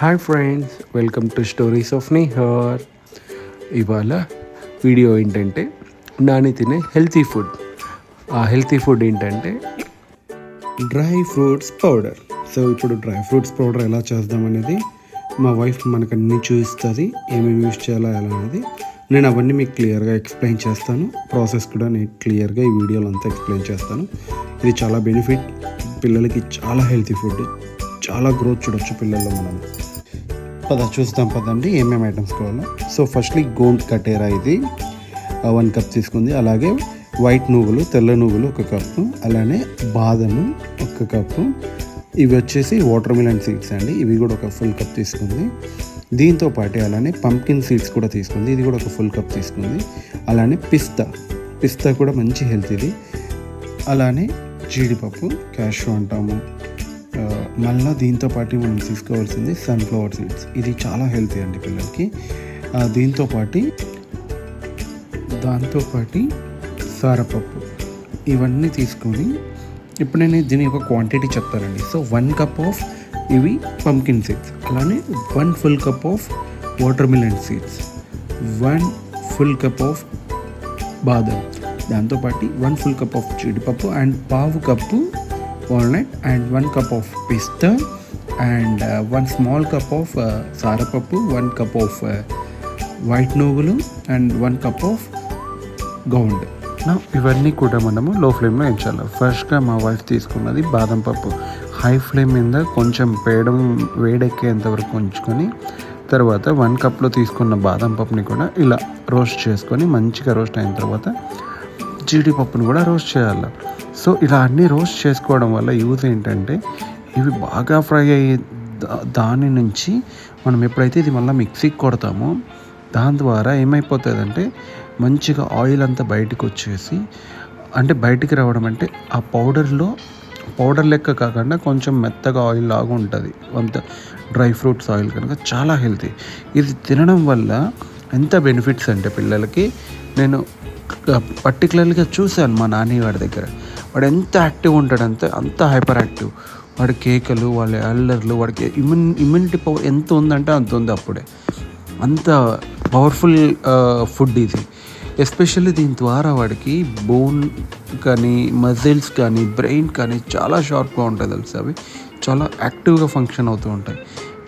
Hi friends, welcome to stories of Nihar. ఇవాళ video ఏంటంటే నాని తినే హెల్తీ ఫుడ్. ఆ హెల్తీ ఫుడ్ ఏంటంటే డ్రై ఫ్రూట్స్ పౌడర్. సో ఇప్పుడు డ్రై ఫ్రూట్స్ పౌడర్ ఎలా చేద్దామనేది మా వైఫ్ మనకు అన్నీ చూపిస్తుంది. ఏమేమి యూజ్ చేయాలో ఎలా అనేది నేను అవన్నీ మీకు క్లియర్గా ఎక్స్ప్లెయిన్ చేస్తాను. ప్రాసెస్ కూడా నేను క్లియర్గా ఈ వీడియోలో అంతా ఎక్స్ప్లెయిన్ చేస్తాను. ఇది చాలా బెనిఫిట్, పిల్లలకి చాలా హెల్తీ ఫుడ్, చాలా గ్రోత్ చూడొచ్చు పిల్లల్లో. మనం చూస్తాం పదండి ఏమేమి ఐటమ్స్ కావాలో. సో ఫస్ట్లీ గోండ్ కటేరా, ఇది 1 కప్ తీసుకుంది. అలాగే వైట్ నువ్వులు, తెల్ల నువ్వులు 1 కప్పు, అలానే బాదము 1 కప్పు. ఇవి వచ్చేసి వాటర్ మిలన్ సీడ్స్ అండి, ఇవి కూడా 1 ఫుల్ కప్ తీసుకుంది. దీంతో పాటు అలానే పంకిన్ సీడ్స్ కూడా తీసుకుంది, ఇది కూడా 1 ఫుల్ కప్ తీసుకుంది. అలానే పిస్తా కూడా మంచి హెల్త్ ఇది. అలానే జీడిపప్పు, క్యాషూ అంటాము. మళ్ళీ దీంతో పాటు మనం తీసుకోవాల్సింది సన్ఫ్లవర్ సీడ్స్, ఇది చాలా హెల్తీ అండి పిల్లలకి. దాంతోపాటు సారపప్పు, ఇవన్నీ తీసుకొని ఇప్పుడు నేను దీని యొక్క క్వాంటిటీ చెప్తానండి. సో 1 కప్ ఆఫ్ ఇవి పంకిన్ సీడ్స్, అలానే 1 full cup of watermelon seeds, 1 full cup of బాదం, దాంతోపాటు 1 ఫుల్ కప్ ఆఫ్ జీడిపప్పు and 1/2 cup walnut and 1 cup of పిస్తా అండ్ 1 స్మాల్ కప్ ఆఫ్ సారపప్పు, 1 కప్ ఆఫ్ వైట్ నువ్వులు and 1 cup of గౌండ్. ఇవన్నీ కూడా మనము లో ఫ్లేమ్లో ఎంచాలి. ఫస్ట్గా మా వైఫ్ తీసుకున్నది బాదం పప్పు. హై ఫ్లేమ్ మీద కొంచెం వేడెక్కేంత వరకు ఉంచుకొని తర్వాత 1 కప్లో తీసుకున్న బాదం పప్పుని కూడా ఇలా రోస్ట్ చేసుకొని మంచిగా రోస్ట్ అయిన తర్వాత జీడిపప్పును కూడా రోస్ట్ చేయాలి. సో ఇలా అన్నీ రోస్ట్ చేసుకోవడం వల్ల యూజ్ ఏంటంటే ఇవి బాగా ఫ్రై అయ్యే దాని నుంచి మనం ఎప్పుడైతే ఇది మళ్ళీ మిక్సీకి కొడతామో దాని ద్వారా ఏమైపోతుందంటే మంచిగా ఆయిల్ అంతా బయటకు వచ్చేసి, అంటే బయటికి రావడం అంటే ఆ పౌడర్ లెక్క కాకుండా కొంచెం మెత్తగా ఆయిల్ లాగా ఉంటుంది. అంత డ్రై ఫ్రూట్స్ ఆయిల్ కనుక చాలా హెల్తీ. ఇది తినడం వల్ల ఎంత బెనిఫిట్స్ అంటే పిల్లలకి నేను పర్టికులర్గా చూశాను మా నాని వాడి దగ్గర. వాడు ఎంత యాక్టివ్ ఉంటాడంటే అంత హైపర్ యాక్టివ్. వాడి కేకలు, వాళ్ళ అల్లర్లు, వాడికి ఇమ్యూనిటీ పవర్ ఎంత ఉందంటే అంత ఉంది. అప్పుడే అంత పవర్ఫుల్ ఫుడ్ ఇది. ఎస్పెషల్లీ దీని ద్వారా వాడికి బోన్ కానీ, మజిల్స్ కానీ, బ్రెయిన్ కానీ చాలా షార్ప్గా ఉంటుంది తెలుసు. అవి చాలా యాక్టివ్గా ఫంక్షన్ అవుతూ ఉంటాయి.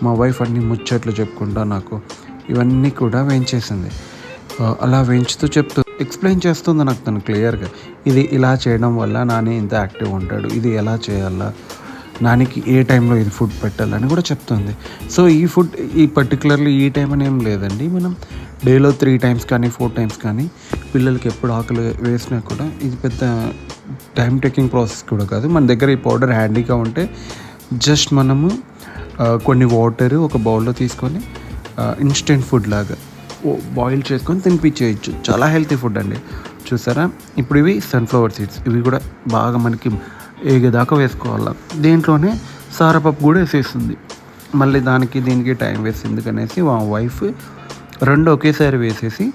మా వైఫ్ అన్ని ముచ్చట్లు చెప్పుకుంటా నాకు ఇవన్నీ కూడా వేయించేసింది. అలా వేయించుతూ చెప్తూ ఎక్స్ప్లెయిన్ చేస్తుంది నాకు తను క్లియర్గా. ఇది ఇలా చేయడం వల్ల నాని ఇంత యాక్టివ్ ఉంటాడు, ఇది ఎలా చేయాలా, నానికి ఏ టైంలో ఇది ఫుడ్ పెట్టాలని కూడా చెప్తుంది. సో ఈ ఫుడ్ పర్టికులర్లీ ఈ టైం అని ఏం లేదండి. మనం డేలో 3 టైమ్స్ కానీ 4 టైమ్స్ కానీ పిల్లలకి ఎప్పుడు ఆకలి వేసినా కూడా ఇది పెద్ద టైం టేకింగ్ ప్రాసెస్ కూడా కాదు. మన దగ్గర ఈ పౌడర్ హ్యాండీగా ఉంటే జస్ట్ మనము కొన్ని వాటర్ ఒక బౌల్లో తీసుకొని ఇన్స్టెంట్ ఫుడ్ లాగా బాయిల్ చేసుకొని తినిపించేయచ్చు. చాలా హెల్తీ ఫుడ్ అండి. చూసారా, ఇప్పుడు ఇవి సన్ఫ్లవర్ సీడ్స్, ఇవి కూడా బాగా మనకి ఏగేదాకా వేసుకోవాలి. దీంట్లోనే సారపప్పు కూడా వేసేస్తుంది. మళ్ళీ దీనికి టైం వేస్ట్ ఎందుకనేసి మా వైఫ్ 2 ఒకేసారి వేసేసి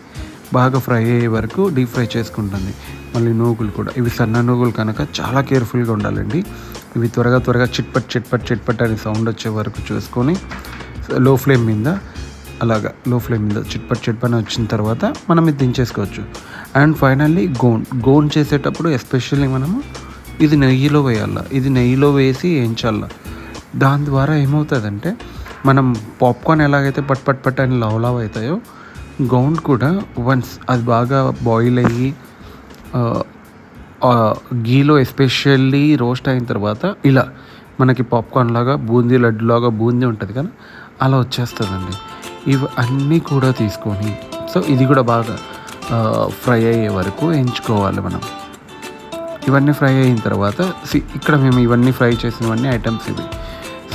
బాగా ఫ్రై అయ్యే వరకు డీప్ ఫ్రై చేసుకుంటుంది. మళ్ళీ నూగులు కూడా, ఇవి సన్న నూగులు కనుక చాలా కేర్ఫుల్గా ఉండాలండి. ఇవి త్వరగా చిట్పట్ అనే సౌండ్ వచ్చే వరకు చూసుకొని లో ఫ్లేమ్ మీద చిట్పట్ వచ్చిన తర్వాత మనం ఇది దించేసుకోవచ్చు. అండ్ ఫైనల్లీ గోండ్ చేసేటప్పుడు ఎస్పెషల్లీ మనము ఇది నెయ్యిలో వేయాలి. ఇది నెయ్యిలో వేసి వేయించాలి. దాని ద్వారా ఏమవుతుందంటే మనం పాప్కార్న్ ఎలాగైతే పట్ అని లావ్ అవుతాయో, గౌండ్ కూడా వన్స్ అది బాగా బాయిల్ అయ్యి గీలో ఎస్పెషల్లీ రోస్ట్ అయిన తర్వాత ఇలా మనకి పాప్కార్న్ లాగా బూందీ లడ్డులాగా బూందీ ఉంటుంది కదా, అలా వచ్చేస్తుందండి. ఇవి అన్నీ కూడా తీసుకొని సో ఇది కూడా బాగా ఫ్రై అయ్యే వరకు వేయించుకోవాలి మనం. ఇవన్నీ ఫ్రై అయిన తర్వాత ఇక్కడ మేము ఇవన్నీ ఫ్రై చేసినవన్నీ ఐటమ్స్ ఇవి.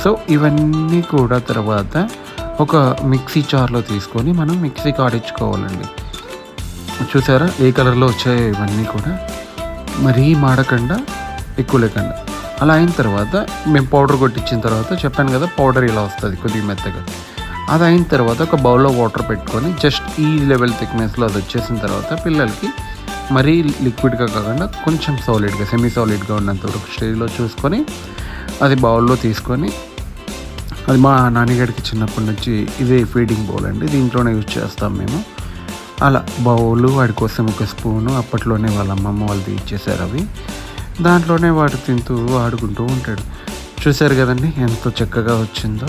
సో ఇవన్నీ కూడా తర్వాత ఒక మిక్సీ జార్లో తీసుకొని మనం మిక్సీకి ఆడించుకోవాలండి. చూసారా ఏ కలర్లో వచ్చాయో ఇవన్నీ కూడా, మరీ మాడకుండా ఎక్కువ లేకుండా. అలా అయిన తర్వాత మేము పౌడర్ కొట్టించిన తర్వాత చెప్పాను కదా, పౌడర్ ఇలా వస్తుంది కొద్దిగా మెత్తగా. అది అయిన తర్వాత ఒక బౌల్లో వాటర్ పెట్టుకొని జస్ట్ ఈ లెవెల్ థిక్నెస్లో అది వచ్చేసిన తర్వాత పిల్లలకి మరీ లిక్విడ్గా కాకుండా కొంచెం సాలిడ్గా, సెమీ సాలిడ్గా ఉన్నంత వరకు స్టేజ్లో చూసుకొని అది బౌల్లో తీసుకొని అది మా నాన్నగారికి చిన్నప్పటి నుంచి ఇదే ఫీడింగ్ బౌల్ అండి, దీంట్లోనే యూజ్ చేస్తాం మేము. అలా బౌలు, వాడి కోసం ఒక స్పూను, అప్పట్లోనే వాళ్ళ అమ్మమ్మ వాళ్ళు ఇచ్చేసారు అవి. దాంట్లోనే వాడు తింటూ ఆడుకుంటూ ఉంటాడు. చూశారు కదండి ఎంత చక్కగా వచ్చిందో.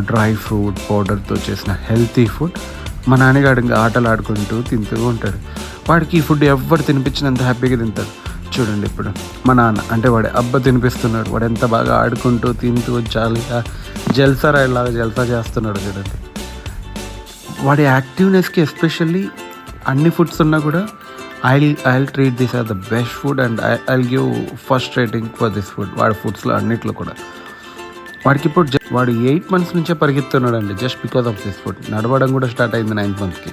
డ్రై ఫ్రూట్ పౌడర్తో చేసిన హెల్తీ ఫుడ్. మా నాన్నగాడు ఇంకా ఆటలు ఆడుకుంటూ తింటూ ఉంటాడు. వాడికి ఈ ఫుడ్ ఎవ్వరు తినిపించినంత హ్యాపీగా తింటాడు. చూడండి ఇప్పుడు మా నాన్న అంటే వాడి అబ్బ తినిపిస్తున్నాడు. వాడు ఎంత బాగా ఆడుకుంటూ తింటూ జాలీగా జల్సా రాయిలాగా జల్సా చేస్తున్నాడు చూడండి. వాడి యాక్టివ్నెస్కి ఎస్పెషల్లీ అన్ని ఫుడ్స్ ఉన్నా కూడా I'll treat this are the best food and I'll give first rating for this food. వాడి ఫుడ్స్లో అన్నిట్లో కూడా వాడికి ఇప్పుడు వాడు 8 months నుంచే పరిగెత్తున్నాడు అండి, just because of this food. నడవడం కూడా స్టార్ట్ అయింది 9th monthకి.